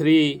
3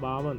52,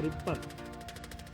53,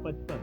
55,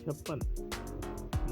56,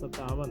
57,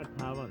58,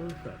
59,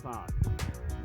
60,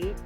1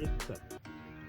61,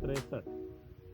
63,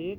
1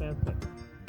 65,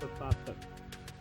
67,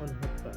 69,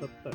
70,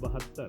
72,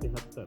73,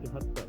74,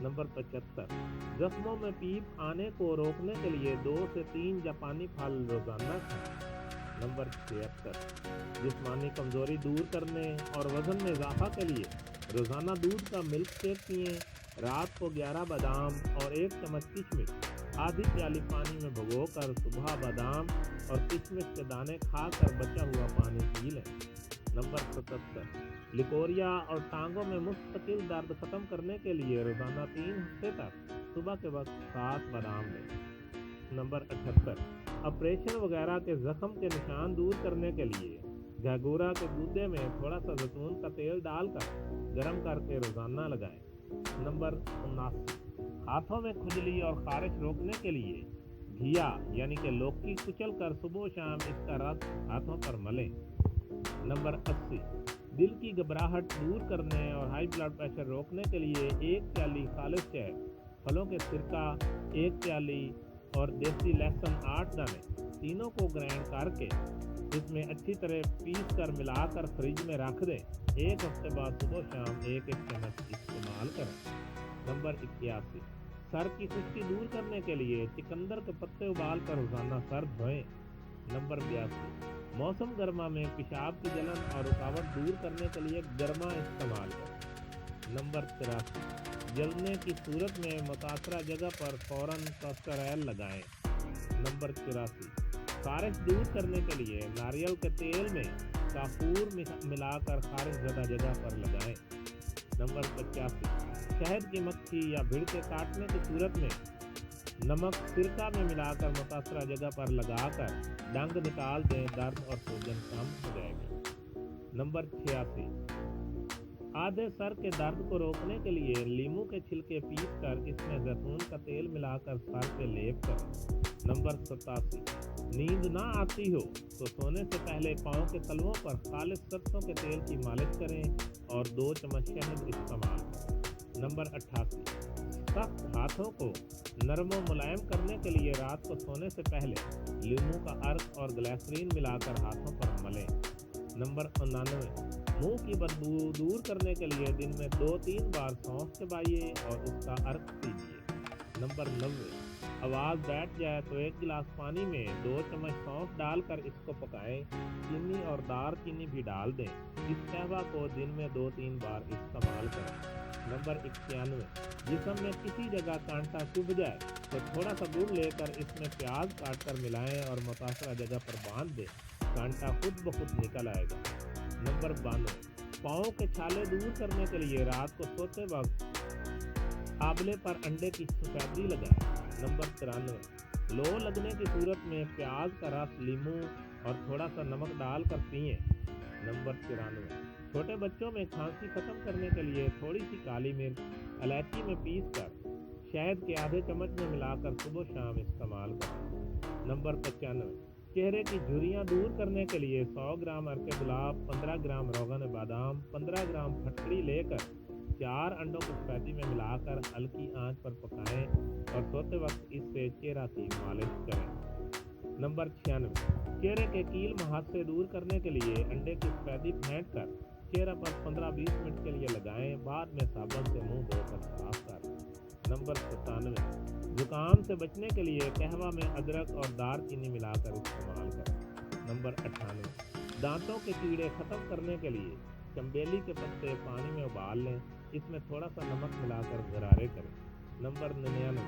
number 75 زخموں میں پیپ آنے کو روکنے کے لیے 2 سے 3 جاپانی پھل روزانہ کھائیں۔ نمبر 76 جسمانی کمزوری دور کرنے اور وزن میں اضافہ کے لیے روزانہ دودھ کا ملک شیک پئیں۔ رات کو 11 بادام اور 1 چمچ کشمش آدھی پیالی پانی میں بھگو کر صبح بادام اور کشمش کے دانے کھا کر بچا ہوا پانی پی لیں۔ نمبر 77 لیکوریا اور ٹانگوں میں مستقل درد ختم کرنے کے لیے روزانہ 3 ہفتے تک صبح کے وقت 7 بادام لیں۔ نمبر 78 آپریشن وغیرہ کے زخم کے نشان دور کرنے کے لیے گھاگورا کے گودے میں تھوڑا سا زیتون کا تیل ڈال کر گرم کر کے روزانہ لگائیں۔ نمبر 79 ہاتھوں میں کھجلی اور خارش روکنے کے لیے گھیا یعنی کہ لوکی کچل کر صبح و شام اس کا رس ہاتھوں پر ملیں۔ نمبر 80 دل کی گھبراہٹ دور کرنے اور ہائی بلڈ پریشر روکنے کے لیے 1 پیالی خالص شہد، پھلوں کے سرکہ 1 پیالی اور دیسی لہسن 8 دانے تینوں کو گرائنڈ کر کے اس میں اچھی طرح پیس کر ملا کر فریج میں رکھ دیں۔ 1 ہفتے بعد صبح و شام 1 چمچ استعمال کریں۔ نمبر 81 سر کی خشکی دور کرنے کے لیے چقندر کے پتے ابال کر روزانہ سر دھوئیں۔ نمبر 82 موسم گرما میں پیشاب کی جلن اور رکاوٹ دور کرنے کے لیے گرما استعمال کریں۔ نمبر 83 جلنے کی صورت میں متاثرہ جگہ پر فوراً کاسٹر آئل لگائیں۔ نمبر 84 خارش دور کرنے کے لیے ناریل کے تیل میں کافور ملا کر خارش زدہ جگہ پر لگائیں۔ نمبر 85 شہد کی مکھی یا بھیڑ کے کاٹنے کی صورت میں نمک سرکہ میں ملا کر متاثرہ جگہ پر لگا کر ڈنگ نکال دیں، درد اور سوجن کم ہو جائے گی۔ نمبر 86 آدھے سر کے درد کو روکنے کے لیے لیموں کے چھلکے پیس کر اس میں زیتون کا تیل ملا کر سر پہ لیپ کریں۔ نمبر 87 نیند نہ آتی ہو تو سونے سے پہلے پاؤں کے تلووں پر خالص سرسوں کے تیل کی مالش کریں اور 2 چمچ شہد استعمال کریں۔ نمبر 88 سخت ہاتھوں کو نرم و ملائم کرنے کے لیے رات کو سونے سے پہلے لیموں کا عرق اور گلیسرین ملا کر ہاتھوں پر ملیں۔ نمبر 99 منہ کی بدبو دور کرنے کے لیے دن میں 2-3 بار سونف چبائیے اور اس کا عرق پیجیے۔ نمبر 90 آواز بیٹھ جائے تو 1 گلاس پانی میں 2 چمچ سونف ڈال کر اس کو پکائیں، چینی اور دار چینی بھی ڈال دیں۔ اس قہوہ کو دن میں 2-3 بار استعمال کریں۔ نمبر 91 جسم میں کسی جگہ کانٹا چبھ جائے تو تھوڑا سا گڑ لے کر اس میں پیاز کاٹ کر ملائیں اور متاثرہ جگہ پر باندھ دیں، کانٹا خود بخود نکل آئے گا۔ نمبر 92 پاؤں کے چھالے دور کرنے کے لیے رات کو سوتے وقت آبلے پر انڈے کی سفیدی لگائیں۔ نمبر 93 لو لگنے کی صورت میں پیاز کا رس، لیموں اور تھوڑا سا نمک ڈال کر پئیں۔ نمبر 94 چھوٹے بچوں میں کھانسی ختم کرنے کے لیے تھوڑی سی کالی مرچ الائچی میں پیس کر شہد کے آدھے چمچ میں ملا کر صبح و شام استعمال کریں۔ نمبر 95 چہرے کی جھریاں دور کرنے کے لیے 100 گرام ارکے گلاب، 15 گرام روغن بادام، 15 گرام پھٹکڑی لے کر 4 انڈوں کو سفیدی میں ملا کر ہلکی آنچ پر پکائیں اور سوتے وقت اس سے چہرہ کی مالش کریں۔ نمبر 96 چہرے کے کیل محاسے دور کرنے کے لیے انڈے کی سفیدی پھینٹ کر چہرہ پر 15-20 منٹ کے لیے لگائیں، بعد میں صابن سے منہ دھو کر صاف کریں۔ نمبر 97 زکام سے بچنے کے لیے قہوہ میں ادرک اور دار چینی ملا کر استعمال کریں۔ نمبر 98 دانتوں کے کیڑے ختم کرنے کے لیے چنبیلی کے پتے پانی میں ابال لیں، اس میں تھوڑا سا نمک ملا کر غرارے کریں۔ نمبر 99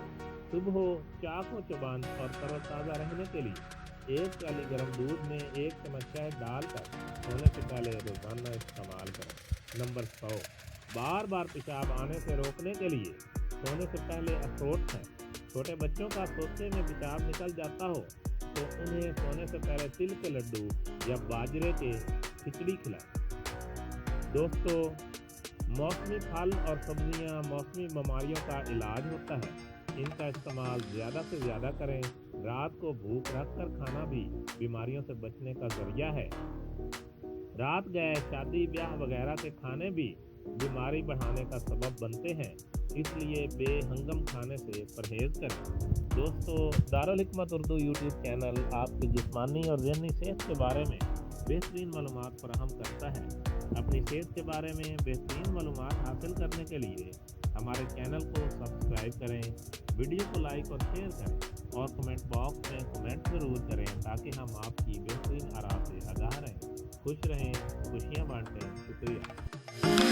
صبح چاق و چبند اور تر و تازہ رہنے کے لیے 1 پیالی گرم دودھ میں 1 چمچ شہد ڈال کر سونے سے پہلے روزانہ استعمال کریں۔ نمبر 100 بار بار پیشاب آنے سے روکنے کے لیے سونے سے پہلے اخروٹ کھائیں۔ چھوٹے بچوں کا سوتے میں پیشاب نکل جاتا ہو تو انہیں سونے سے پہلے تل کے لڈو یا باجرے کے کھچڑی کھلائیں۔ دوستو موسمی پھل اور سبزیاں موسمی بیماریوں کا علاج ہوتا ہے، ان کا استعمال زیادہ سے زیادہ کریں۔ رات کو بھوک رکھ کر کھانا بھی بیماریوں سے بچنے کا ذریعہ ہے۔ رات گئے شادی بیاہ وغیرہ کے کھانے بھی بیماری بڑھانے کا سبب بنتے ہیں، اس لیے بے ہنگم کھانے سے پرہیز کریں۔ دوستو دارالحکمت اردو یوٹیوب چینل آپ کی جسمانی اور ذہنی صحت کے بارے میں بہترین معلومات فراہم کرتا ہے۔ اپنی صحت کے بارے میں بہترین معلومات حاصل کرنے کے لیے ہمارے چینل کو سبسکرائب کریں، ویڈیو کو لائک اور شیئر کریں اور کمنٹ باکس میں کمنٹ ضرور کریں تاکہ ہم آپ کی بہترین آراء سے آگاہ رہیں۔ خوش رہیں، خوشیاں بانٹیں۔ شکریہ۔